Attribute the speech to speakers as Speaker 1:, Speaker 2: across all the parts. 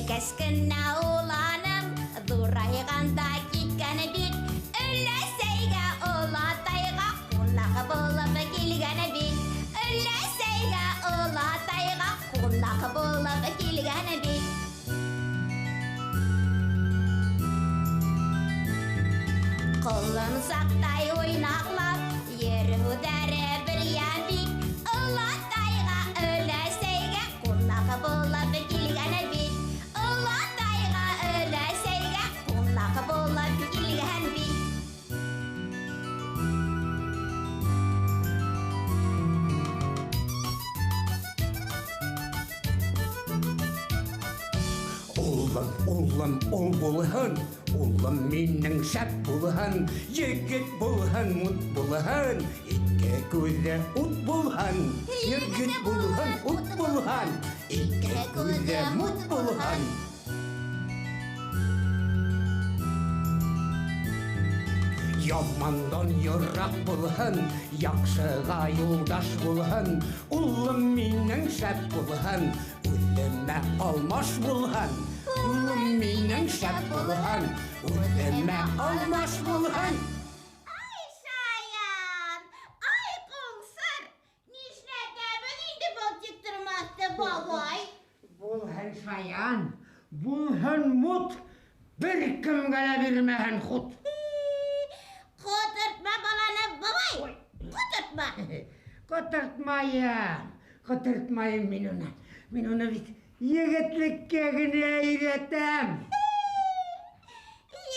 Speaker 1: Кескінна ұланым, дұрайғанда кеткені бет, үлесейге ұлатайға қонағы болып келгені бет, үлесейге ұлатайға қонағы болып келгені бет. Құлын сақтай ойнақлап, ерудәрі білген бет, ұлатайға үлесейге қонағы болып келгені бет.
Speaker 2: Улым ул булһын, улым минең шәп булһын, егет булһын, мут булһын, ике күҙҙә ут булһын, егет булһын, ут булһын, ике күҙҙә мут булһын. Ямандан йыраҡ булһын, яҡшыға юлдаш булһын, улым минең шәп булһын, үлемә алмаш булһын. Улым минең шәп булһын, үлемә алмаш булһын.
Speaker 1: Ай, Шаян, ай, ҡоңсар, нишләтәбеҙ инде был тик тормаҫты, бабай?
Speaker 2: Булһын, Шаян, булһын мут, бер кемгә лә бирмәһен хут.
Speaker 1: Ҡотортма баланы, бабай, ҡотортма.
Speaker 2: Ҡотортмайым, ҡотортмайым мин уны. Мин уны бит егетлеккә генә өйрәтәм.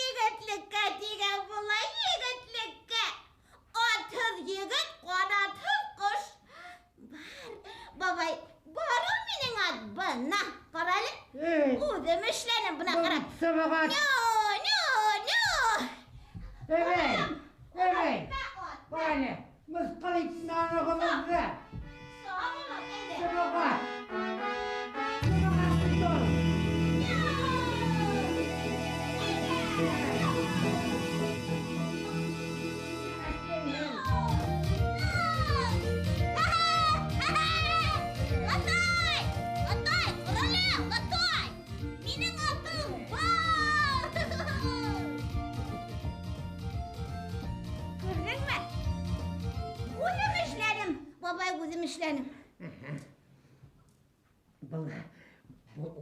Speaker 1: Егетлеккә тигән булай, егетлеккә. Атһыҙ егет, ҡанатһыҙ ҡош. Бар, бабай, бар ул минең ат бына. Ҡаралы, үҙем эшләнем бына ҡарап.
Speaker 2: Сабағат. Әбәй, бәне, мыҫҡыл итмә анығымызды.
Speaker 1: Сабағат, әйҙә.
Speaker 2: Сабағат.
Speaker 1: Үҙем эшләнем.
Speaker 2: Был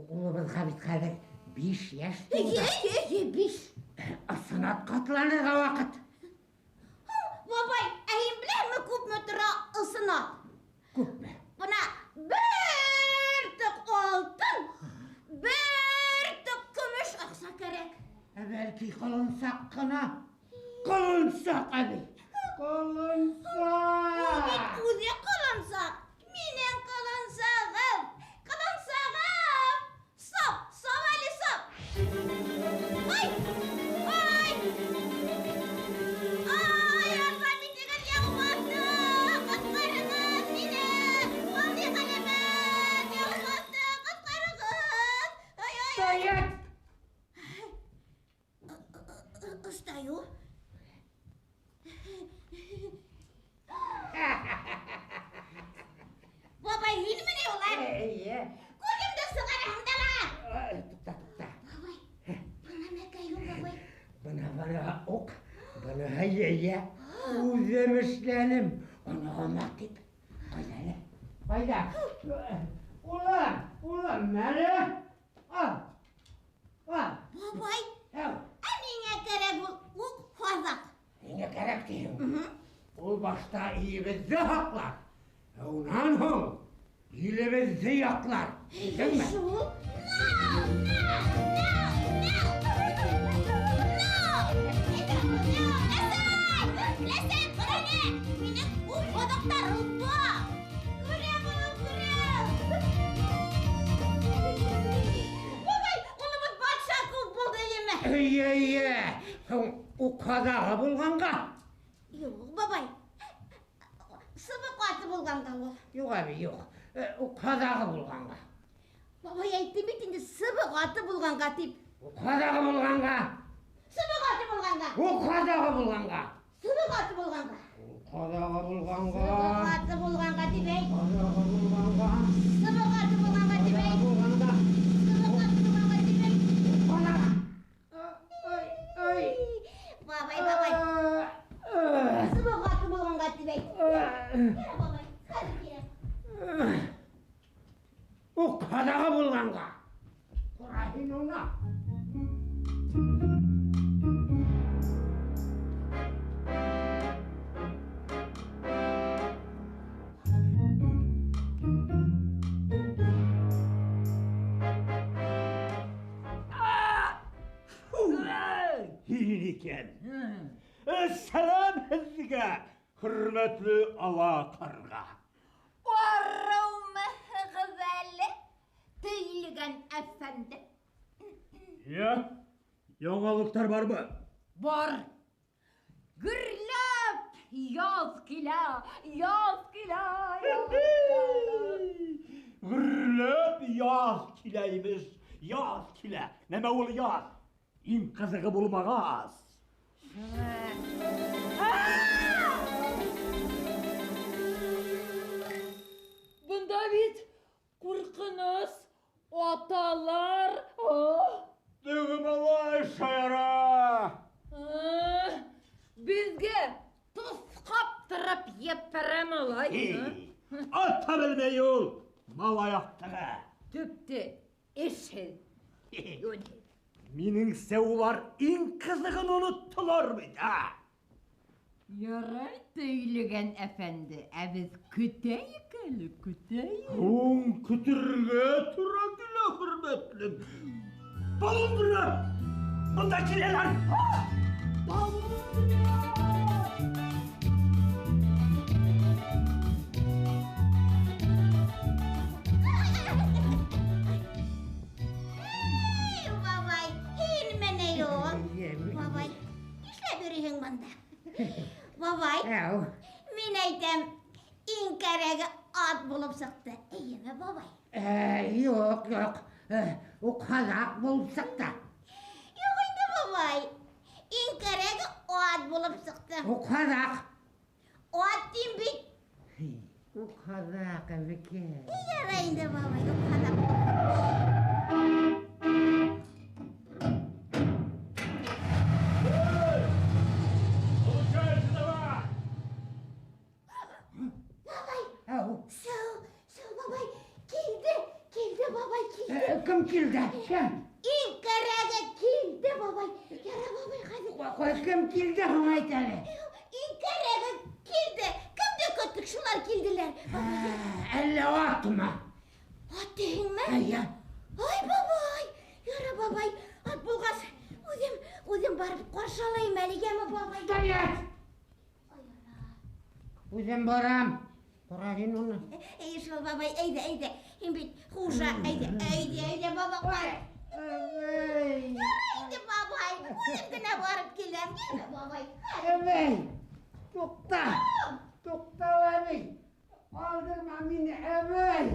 Speaker 2: улыбыҙға бит хәҙер 5 йәш.
Speaker 1: 5.
Speaker 2: Ысынат ҡатланырға ваҡыт.
Speaker 1: Бабай, һин беләһеңме күпме тора ысынат?
Speaker 2: Күпме?
Speaker 1: Бына бер
Speaker 2: Қылынсақ қына. Қылынсақ әбі. Қылынсақ.
Speaker 1: Өзі қылынсақ. Менен қылынсағым. Қылынсағым. Соп, соп әлі соп. Ай, ай. Ай, арзан бітеген яғымасы. Қасқарыңыз мені. Қалды қалемін. Яғымасы, қасқарыңыз. Ай, ай, ай.
Speaker 2: Стоять!
Speaker 1: Стою. Бабай, ел міне олар? Көзімді сығарыңдала.
Speaker 2: Тұқта.
Speaker 1: Бабай, бұна мәкәйім, бабай.
Speaker 2: Бана оқ. Бана ая. Өзім ішленім. Оны ғамақ деп. Қайда? Ұлан, мәлі. Ал.
Speaker 1: Бабай, әнеңе керек ол қазақ.
Speaker 2: Неңе керек дейім. Ол башта иебізді хақлар. Онан хоң, елімізді яқлар. Дейдің ме?
Speaker 1: Ләсәй, көрәне! Менің ол қодақтарым бар. Көрем. Бабай, онымыз батша көп болды еме.
Speaker 2: О қазағы болғанға?
Speaker 1: Жоқ, бабай. Сыбы қаты болғанға ол.
Speaker 2: Жоқ әбі, жоқ. О қазағы болғанға.
Speaker 1: Бабай айтты бетінде сыбы қаты болғанға деп.
Speaker 2: О қазағы болғанға.
Speaker 1: Сыбы қаты болғанға.
Speaker 2: О қазағы болғанға.
Speaker 1: Сыбы қаты болғанға.
Speaker 2: Қазағы болғанға.
Speaker 1: Сыбы қаты болғанға деп ей.
Speaker 2: Қазағы болғанға.
Speaker 1: Сыбы қаты болғанға деп ей. Сыбы қаты болғанға деп ей.
Speaker 2: Қазағы. Ой.
Speaker 1: Бабай. Сыбы қаты болғанға деп ей. Кері бабай, қазір кері.
Speaker 2: О қазағы болғанға. Құрайын ona.
Speaker 3: Екен. Сәлем сізге, құрметлі ала қарға.
Speaker 1: Орауымы ғызәлі, түйілген әфәнді.
Speaker 3: Яңалықтар бар ма?
Speaker 1: Бар. Гүрләп, яз килә.
Speaker 3: Гүрләп яз киләйміз, яз килә. Нәмә ол яз? Ең қызығы болмағаз.
Speaker 4: Бұнда бит қорқыныз, аталар.
Speaker 3: Дүгім алай шайра.
Speaker 4: Бізге тұз қаптырып епірім олай.
Speaker 3: Ата білмей ол, мал аяқтығы.
Speaker 4: Түпті ішіл.
Speaker 3: Менің сәулар ең қызығын ұныттылар бейді.
Speaker 4: Ярай төйлеген әфәнді, әбіз күтәйік әлі, күтәйік.
Speaker 3: Оң күтірге тұра келі құрметлім. Балындыры! Бұнда келелер!
Speaker 1: Бабай, ел мене yok. Бабай, işle bürühün bunda. Bабай, мен айтам, ең кәрәгі ат болып шықты. Ме, бабай?
Speaker 2: Жоқ. О қазақ болып шықты.
Speaker 1: Жоқ енді, бабай. Ең кәрәгі ат болып шықты.
Speaker 2: О қазақ.
Speaker 1: Ат дейм бейт.
Speaker 2: О қазақ әбеке.
Speaker 1: Ярайында, бабай, о қазақ.
Speaker 2: Кім келді?
Speaker 1: Ең кәрәгі келді, бабай. Яра, бабай, қазір.
Speaker 2: Кім келді, ғамайт әлі?
Speaker 1: Ең кәрәгі келді. Кімді көттік, шулар келділер.
Speaker 2: Әлі аты ма?
Speaker 1: Ат дейін ме? Ай, бабай. Яра, бабай, ат болғас. Өзім барып қорша
Speaker 2: Tuttayat! Uzun baram. Burayın onu.
Speaker 1: Şol babay, eyde. Himbit, huşa, eyde baba var. Eyde babay. Ulan gına varıp gelem, gelme babay.
Speaker 2: Evet. Tukta abi. Aldırma beni, evet.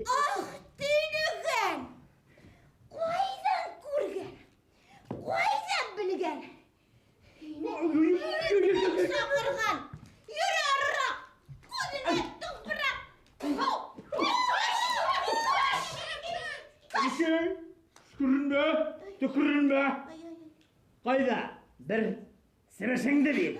Speaker 1: Ah, Tüynügen! Koydan kurgen! Koydan bilgen! Sakırgan! Yürü arra! Kuzine toprak!
Speaker 3: Gusey, tükürünme. Kayda, Bir sırışыңды bil.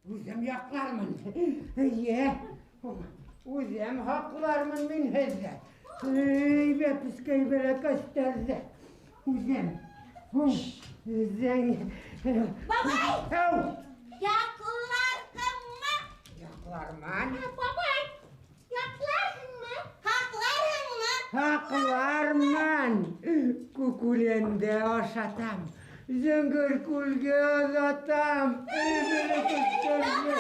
Speaker 2: Uzem yaklarmın. Ye. Uzem haklarmın min hezze. Ve püskey böyle gösterdi. Uzem. Uzem.
Speaker 1: Babay! Yaklar mı?
Speaker 2: Yaklarman.
Speaker 1: Babay! Yaklar mı? Haklar mı?
Speaker 2: Haklarman. Kukulende aşatam. Zıngır kulge azatam. Böyle gösterdi.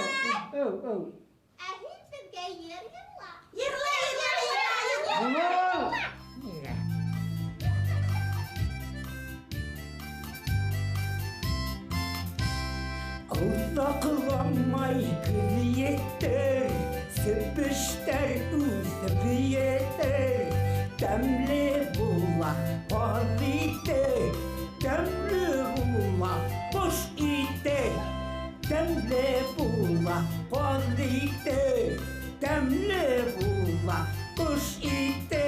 Speaker 1: Ahin sizge yırla. Yırla.
Speaker 2: Uzaklanmay kız yeter, sıpışter uzun yeter. Demli bula pazite, demli bula boş ite. Demli bula pazite, demli bula boş ite.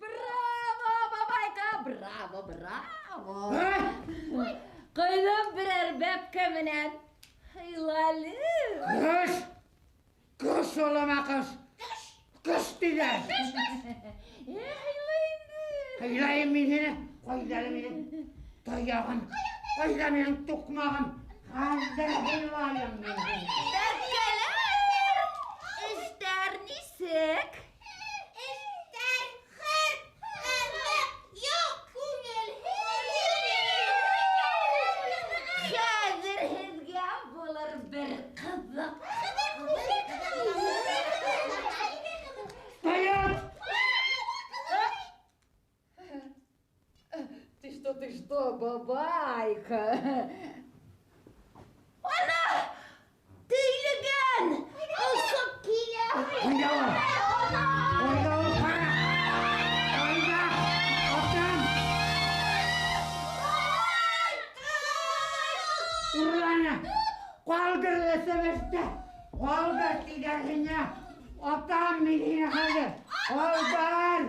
Speaker 4: Bravo babayka, bravo. Koydum birer bepke minen. Haylalı.
Speaker 2: Kış olama kış. Kış diler. Haylayım minine, koydalım minine. Dayağım, koydalım minine tukmağım. Hazır haylayım minine.
Speaker 4: Bepkeler. İster nisek.
Speaker 1: İster hırlık yok.
Speaker 4: Hazır hizgah bulur bir kızım.
Speaker 2: Стоять!
Speaker 4: Ты что, бабайка? Ana! Değilgen! Asık kile!
Speaker 2: Oyna! Oyna o para! Oyna! Otan! Urlana! Kaldır esemeste! Kaldır tiderine! Otan minine kaldır! Kaldır!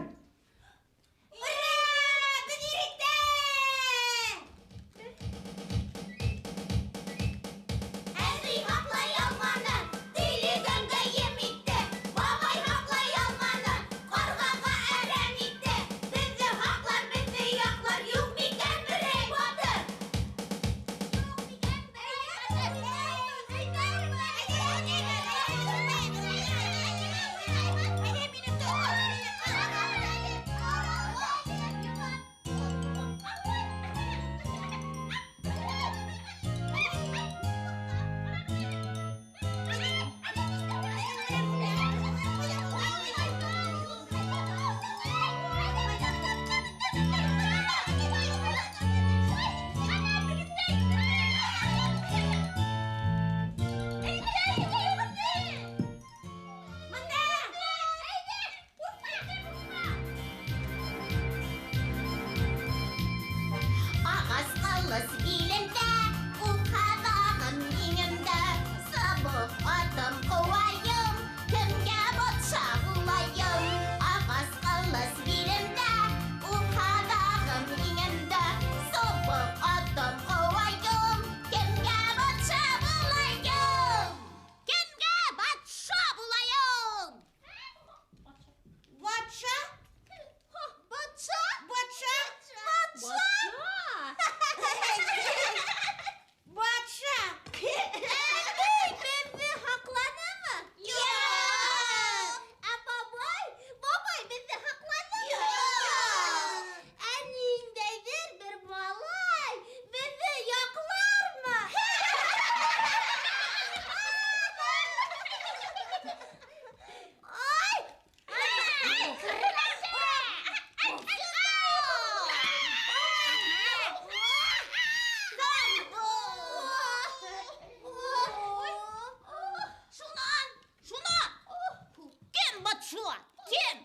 Speaker 1: батша. Кем?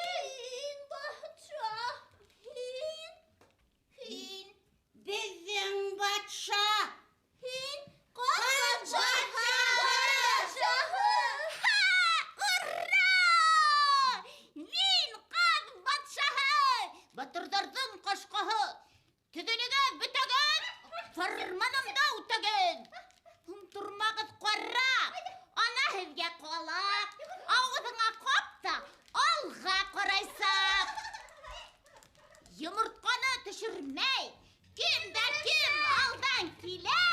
Speaker 4: Ин батша.
Speaker 1: Ин. Біздің батша. Ин. Батша. Батырдардың қашқағы, түділігі бүтіген, фарманымда ұтыген. Тұрмағыз қорра, ана хізге қолақ, ауызыңа қопта, алға қорайсақ. Йымыртқаны түшірмей, кім алдан келе.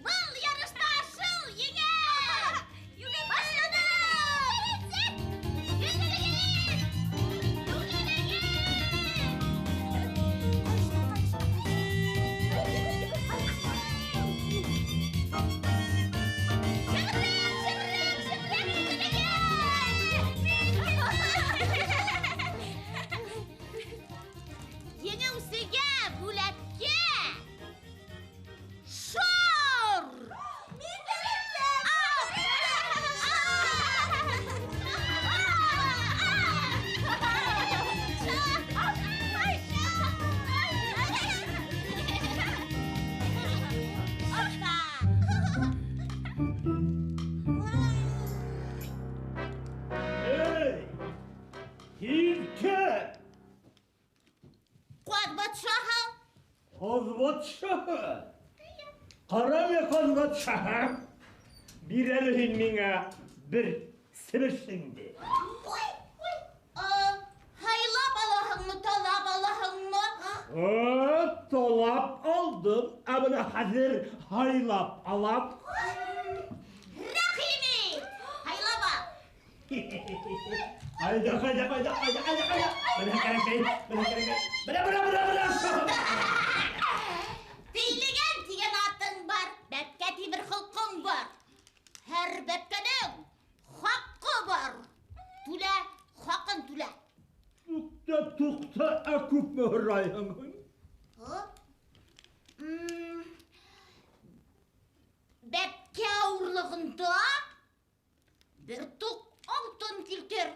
Speaker 1: Бұл ярышта ашыл еңе. Başladı!
Speaker 3: Батшаһы. Қараме қаз батшаһы. Bir әліхін меңа бір сібіршіңді.
Speaker 1: Haylap Allah'ını, talap Allah'ını.
Speaker 3: Толап алдым, әбіні қазір хайлап алам.
Speaker 1: Рахими! Haylaba!
Speaker 3: Hayda.
Speaker 1: Тиген атың бар, бәпкәти бір хылқың бар. Әр бәпкәнің хаққы бар. Түлә, хақын түлә.
Speaker 3: Тұқта әкіп мөрайың.
Speaker 1: Бәпкә ауырлығында бір тұқ алтын келтер.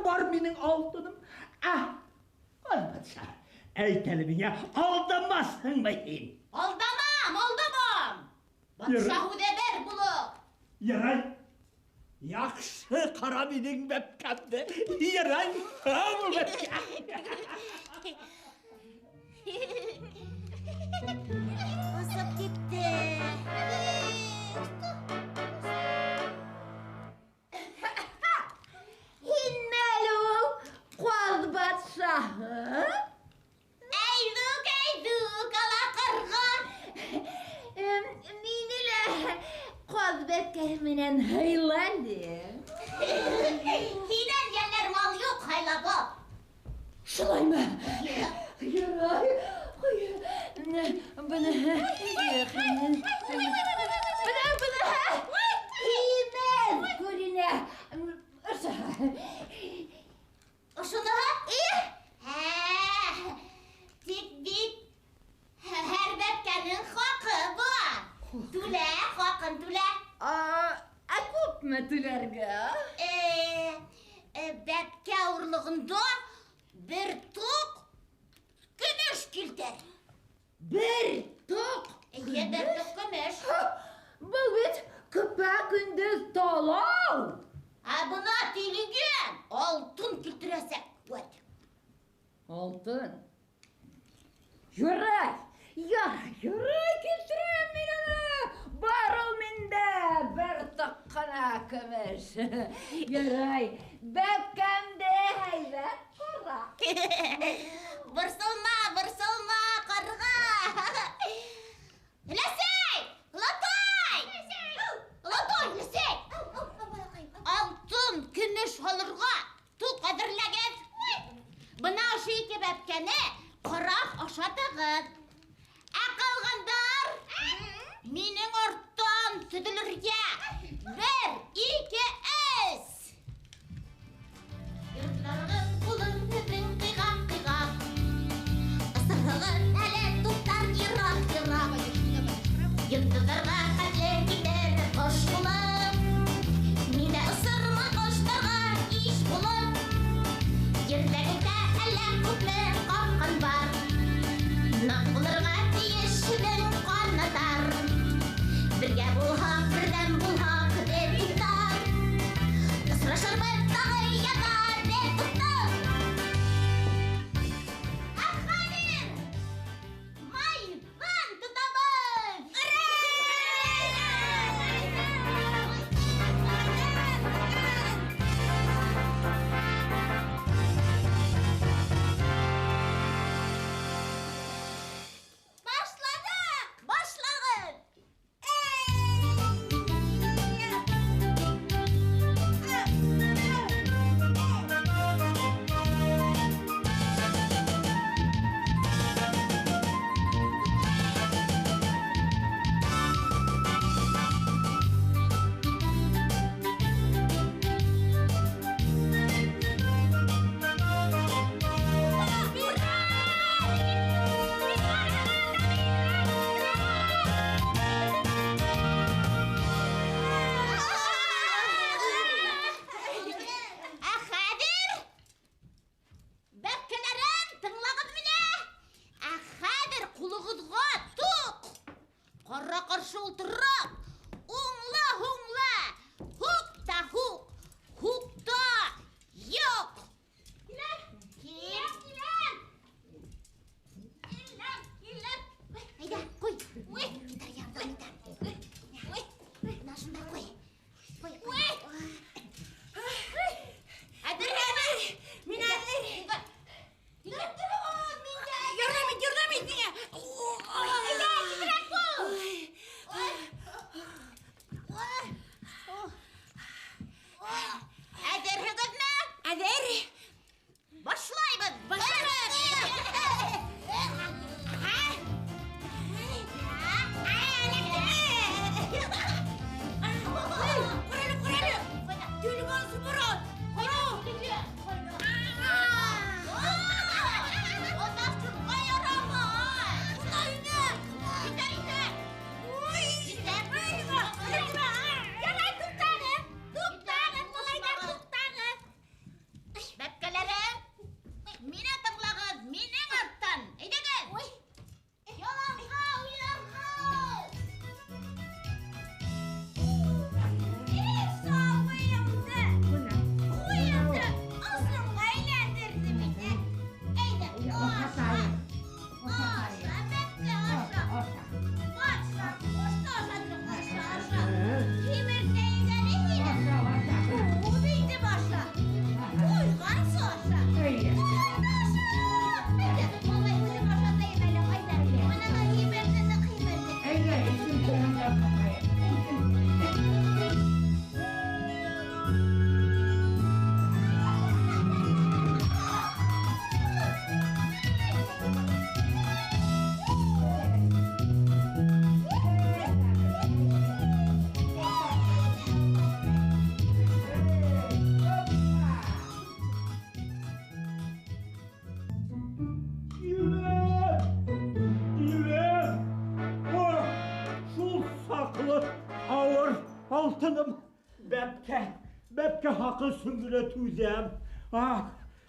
Speaker 3: Бар менің алтыным. Батша, әйтәлі меңе алдамасың бәйін.
Speaker 1: Алдамам. Батшаһы дәбер бұлы.
Speaker 3: Ярай, яқшы қара менің бәпкәмді. Ярай, бұл бәпкә.
Speaker 1: Осып кетті.
Speaker 4: Қуаз батшаһы.
Speaker 1: Әйдік, ала қарға.
Speaker 4: Менілі қуаз бәпкәменен хайланды.
Speaker 1: Хинен елер мал yok haylabı.
Speaker 4: Шылай ма? Ярай. Бұны. Хинен көріне.
Speaker 1: Ошunu Тик бит her bepkenin hakkı var. Tüle, hakkın tüle.
Speaker 4: Әкөп мә түләргә?
Speaker 1: Bepke uğurluğunda bir tok gümüş kilter.
Speaker 4: Bir tok?
Speaker 1: Bir tok gümüş.
Speaker 4: Бұл бит күпә күндіз талау.
Speaker 1: Buna tilingen altın kiltiresek.
Speaker 4: Алтын. Ярай килтерем мин аны. Бар ул миндә бер таққана көмеш. Ярай, бәпкәмдә һәйбәт қара.
Speaker 1: Бырсылма, қарға. Ләсей! Латай! Ләсей! Алтын күмеш алырға тұл қадірләген. Бұна шейке бәпкәне қырақ ашатығын. Ақалғандар, менің орттан түділірге 1, 2, 3. Yıldızlarga kalpler gider hoş bulup. Mide ısırma koşlarga iş bulup. Yerlerinde eller kuple kapkan var. Nakılırga diyişinin qanatar. Birge bulhaq, birden bulhaq der ihtar. Isıraşır battağı yakar der tutup. Akhadir! May van tutabız! Başladık! Başlayın! Akhadir! Bäkkelerin tınlağız mine? Akhadir kulağızga tuk! Qarra qarşı ultırrak! Ungla hungla! Hukta huk! Hukta yok! Gilem! Gilem! Gilem! Hayda koy! Gitar yardım gitar! Buna şunda koy! Koy! Hadi hadi! Min hadi! Durun! Yürümeyin diye! Hayda! Bırak bu! Hadi hadi ne? Hadi! Başlayın! Başlayın! Bäkkelerim, mine tınlağız, minin arttan. Eydegin! Yalanğa uyarğız! Sağlayımdı! Uyumdu! Asıl eğlendirdi beni. Eyde, aşağı! Aşağı, bekle aşağı! Aşağı, koştu aşağı! Kimir değgeni yine! Bu bildi başa! Uygan soğuşa! Uygan aşağı! Bekle, vallahi bizim aşağı değmeli, haydi! Bana da kıymetli, kıymetli!
Speaker 3: Altınım, bepke hakkı süngüle tüzem. Ah,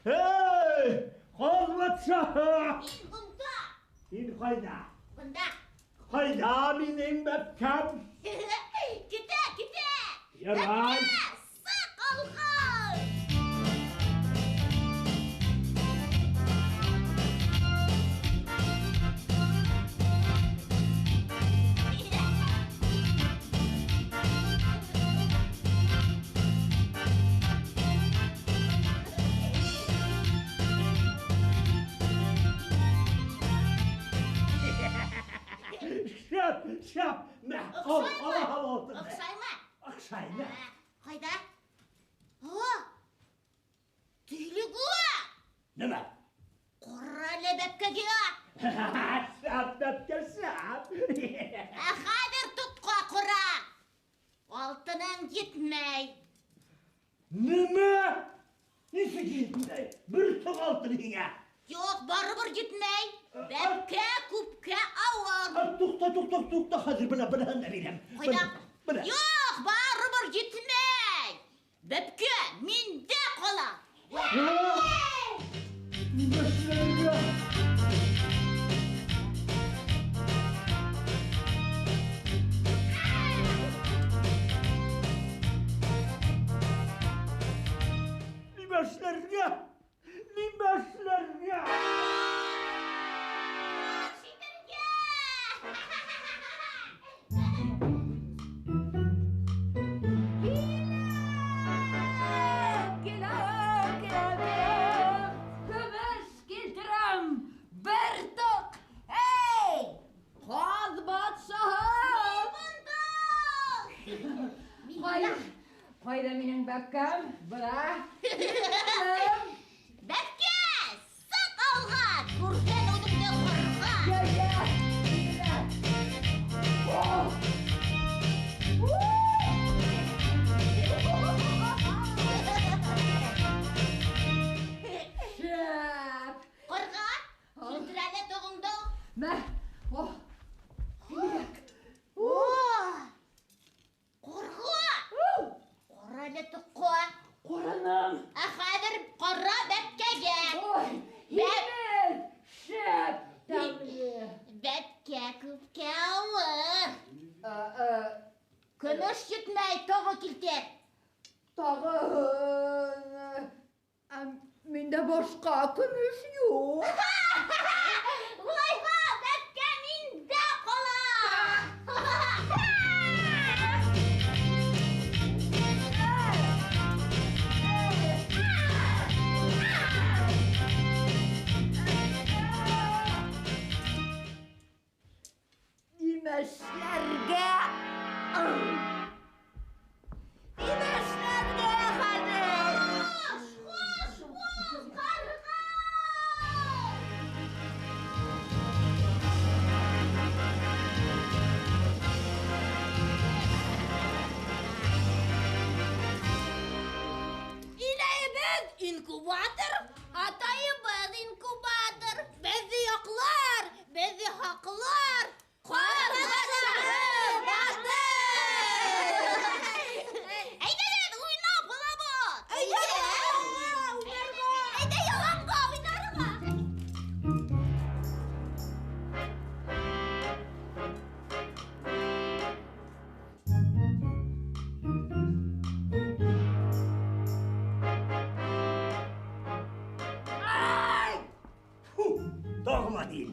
Speaker 3: hey, kal batşaһы!
Speaker 1: İn bunda!
Speaker 3: İn kayda?
Speaker 1: Bunda!
Speaker 3: Kayda minin bepkem?
Speaker 1: Gide!
Speaker 3: Yaray!
Speaker 1: Sakalgaz!
Speaker 3: Şap, ne? Allah olsun.
Speaker 1: Okşayma!
Speaker 3: Okşayma.
Speaker 1: Hayda! Ha! Tüylü guva!
Speaker 3: Ne?
Speaker 1: Korrale bepke guva!
Speaker 3: Şap, bepke şap.
Speaker 1: Hadir tutqa kura! Altının gitmey!
Speaker 3: Ne? Nesi gitmey? Bir tok altın yine.
Speaker 1: Yok, baribir gitmey! Бәпке күпке ауыр.
Speaker 3: Туқта, қазір бұны берем.
Speaker 1: Қойда? Жоқ, барыбір жетмей. Бәпке, менде қала.
Speaker 3: Нимәшләргә!
Speaker 4: Көмеш келтірем, бір тоқ. Эй, қаз батшаһы! Қайда менің бәпкем? Бұра.
Speaker 1: Бәпке, сат алға, көрген өдімді қырға.
Speaker 4: Шәп!
Speaker 1: Қырға, сүндірәлі тұғыңды.
Speaker 4: Мә,
Speaker 1: Қырға, қоралы тұққа.
Speaker 4: қораным!
Speaker 1: Ақадыр қора бәпкеге.
Speaker 4: Емел! Шәп!
Speaker 1: Бәпке күпке ауыр. Көміш жетмей тоғы келтер.
Speaker 4: Тағы... Менде башқа көмеш жоқ.
Speaker 1: Олайға, бәпке менде қала.
Speaker 4: Имешлерге хәзер!
Speaker 1: Хош, қарға! Иләйбез инкубатор, атайыбыз инкубатор. Бәзі яқлар, бәзі хақлар.
Speaker 3: Тағыма дейін.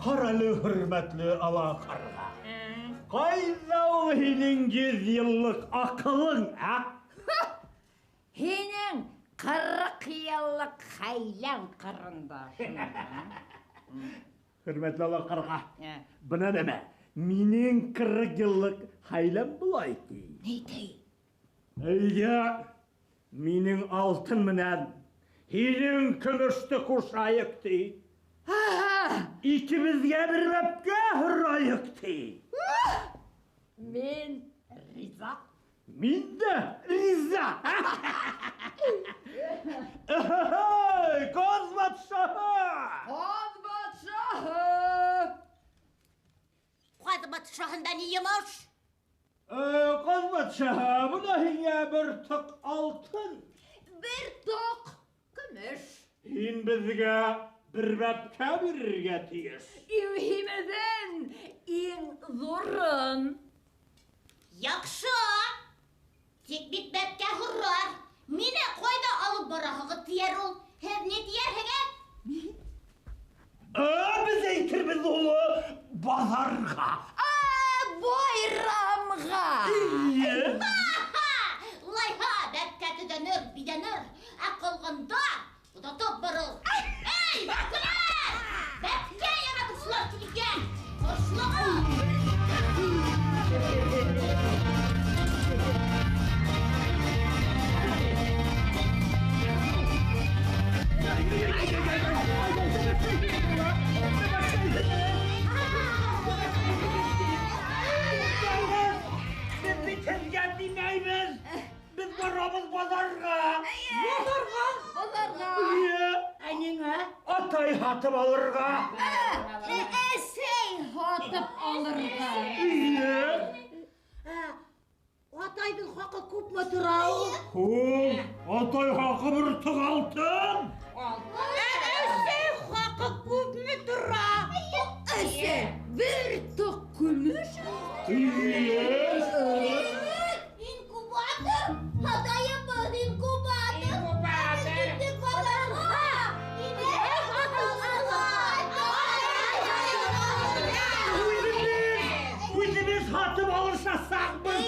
Speaker 3: Қаралы hürmetli ала қарға. Қайда ол хенің 100 yıllık ақылың, а?
Speaker 4: Хенің 40 yıllık хайлан қарындашың.
Speaker 3: Hürmetli ала қарға. Бұна деме, менің 40 yıllık хайлам бұлай дей.
Speaker 4: Не дей?
Speaker 3: Әйге, менің алтын мінән, хенің күмішті құшайық дей. İkimizge bir bәпке hürrayık dey.
Speaker 4: Мен риза.
Speaker 3: Мен de riza. Koz батшаһы!
Speaker 4: Қаз батшаһы!
Speaker 1: Қаз батшаһында не емаш?
Speaker 3: Koz батшаһы, бұна хене bir tık altın.
Speaker 4: Bir тоқ күміш.
Speaker 3: Хен бізге bir bәпке берерге тиіс.
Speaker 4: Evimizin en zorun.
Speaker 1: Яқшы. Тек бит бәпке хұрар. Мені қойда алып барағығы тияр ол. Хәз не тияр хәгәр?
Speaker 3: Biz eğitirimiz onu bazarga.
Speaker 4: Bayramға.
Speaker 1: Лайха, бәпке түденір, биденір. Ақылғында, бұда топ барыл. Эй, бәпкелер! Бәпке яратушылар келген. Қошлығы!
Speaker 3: Biz bitirgen dinleyimiz. Biz varabız bazarga.
Speaker 4: Bazarға.
Speaker 3: Anene? At Атай хатып алырға.
Speaker 4: Әсей хатып алырға.
Speaker 1: Атайдың хақы көп ме тұрау?
Speaker 3: Атай хақы бір тұқ алтын.
Speaker 1: Әсей хақы көп ме тұра?
Speaker 4: Әсей бір тұқ күміш.
Speaker 1: Инкубатор? Атайымыз инкубатор. Инкубатор.
Speaker 3: Өзіміз хатып алырша сақбыз.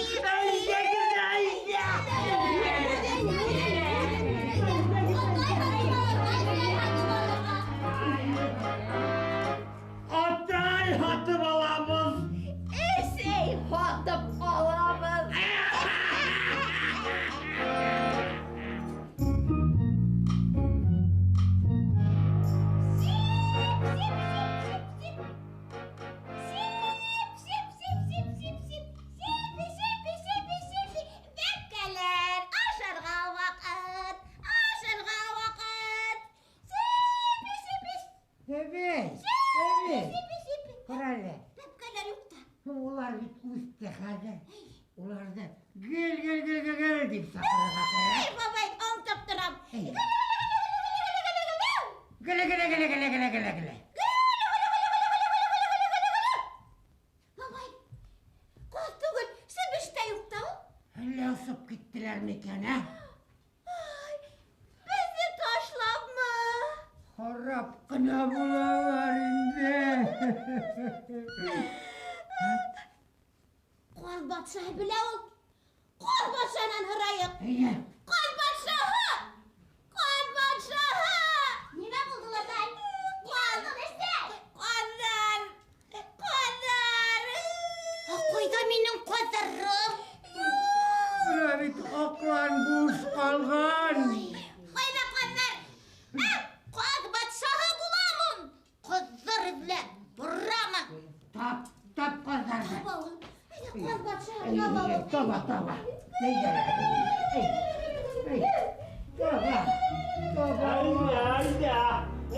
Speaker 3: Атай хатып аламыз.
Speaker 4: Әсей хатып аламыз.
Speaker 2: Олар бит үсті қазір. Оларды гел деп сақырға.
Speaker 1: Ей, бабай, аңтап тұрам.
Speaker 2: Геле.
Speaker 1: Бабай, қос түгіл, сен бішті ұйықтау?
Speaker 2: Әлі ұсып кеттілер мекен, ә?
Speaker 1: Бізді ташлап ма?
Speaker 2: Қарап қына болалар енді.
Speaker 1: Қол батшаһы біле ол. Қол батшаһынан ұрайық. Қол батшаһы! Қол батшаһы! Неме болды латай? Қолдар! Қойда менің қодарым.
Speaker 2: Бұра бит ақлан бұш қалған.
Speaker 1: Қойда қодар. Қол батшаһы боламын. Қодар біле бұрамын.
Speaker 2: Тап қыздарды.
Speaker 1: Қол батшаһына балым.
Speaker 2: Таба.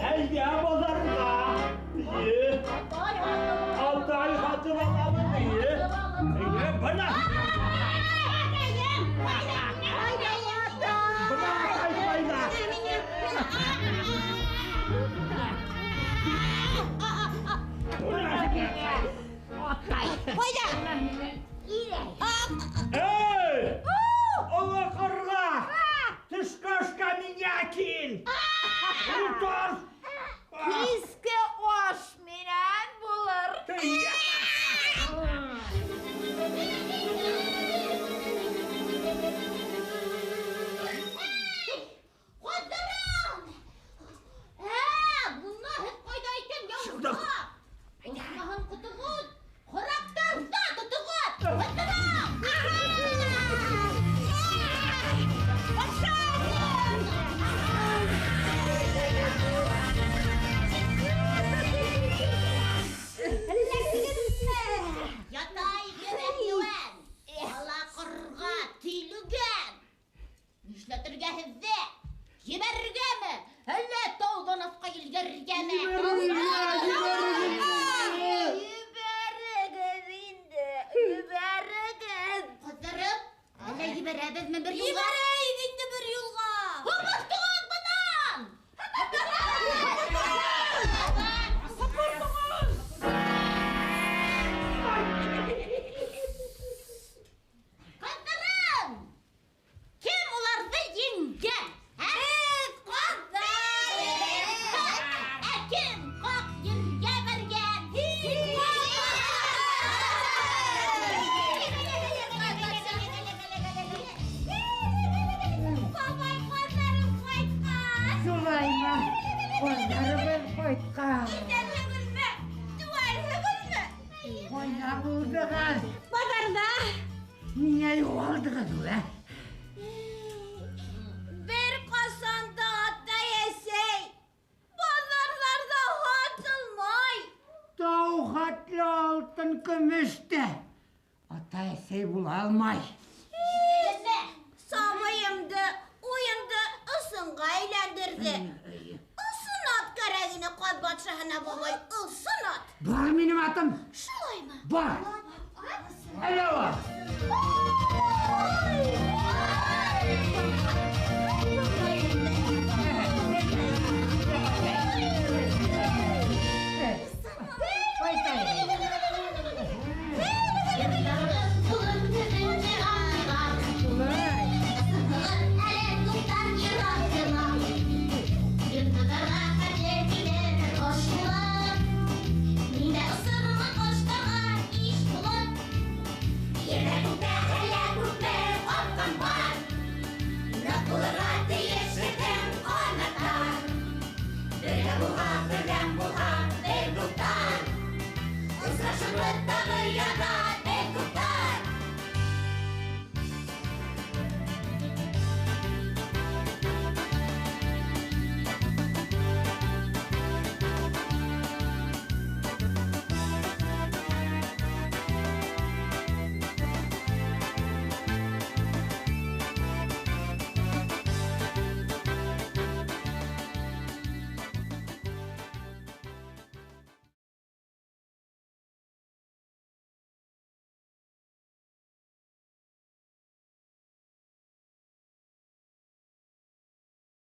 Speaker 3: Әлде базарға. Атай хатып аламыз. Бұна. Эй! Ола қырға! Түшкашқа минякин! Ұлтар!
Speaker 4: Киске ош менен болыр.
Speaker 1: Қодарым! Бұнна хет қойда екен яуға. Allah'ın kutuğun, kuraktarsa tutuğun. Kutuğun! Yatay gerekliğen, ala kırga tüylügen. Nişletirge hizde, jiberge mi? Hele tağdan asqa ilgerge mi? Kızlarım, hele jiberediz mi bir yolga? Jibereyiz indi bir yolga. Hıpırtığız bundan! Kızlarım, kim ulardı yengen? Biz kızlar! Kim kok yenge bergen? Babay kızlarım koytkan!
Speaker 2: Sulayma, qollarımız qoytqan.
Speaker 1: Güzelsiniz mi? Duvarsınız mı?
Speaker 2: Qoyna buldığız.
Speaker 1: Pazarda
Speaker 2: Niye yoğaldığız ulan?
Speaker 1: bir kasanda hatta yesey, pazarlarda hatılmay.
Speaker 2: Tau hatlı altın kümüştü. Ata esey bulalmay.
Speaker 1: Samayımdı, uyumdu, ısınga eğlendirdi. Isın at karagini ат батшаһына бабай, ылсын ат.
Speaker 2: Бар минем атым.
Speaker 1: Шулаймы?
Speaker 2: Бар. Әлі бар.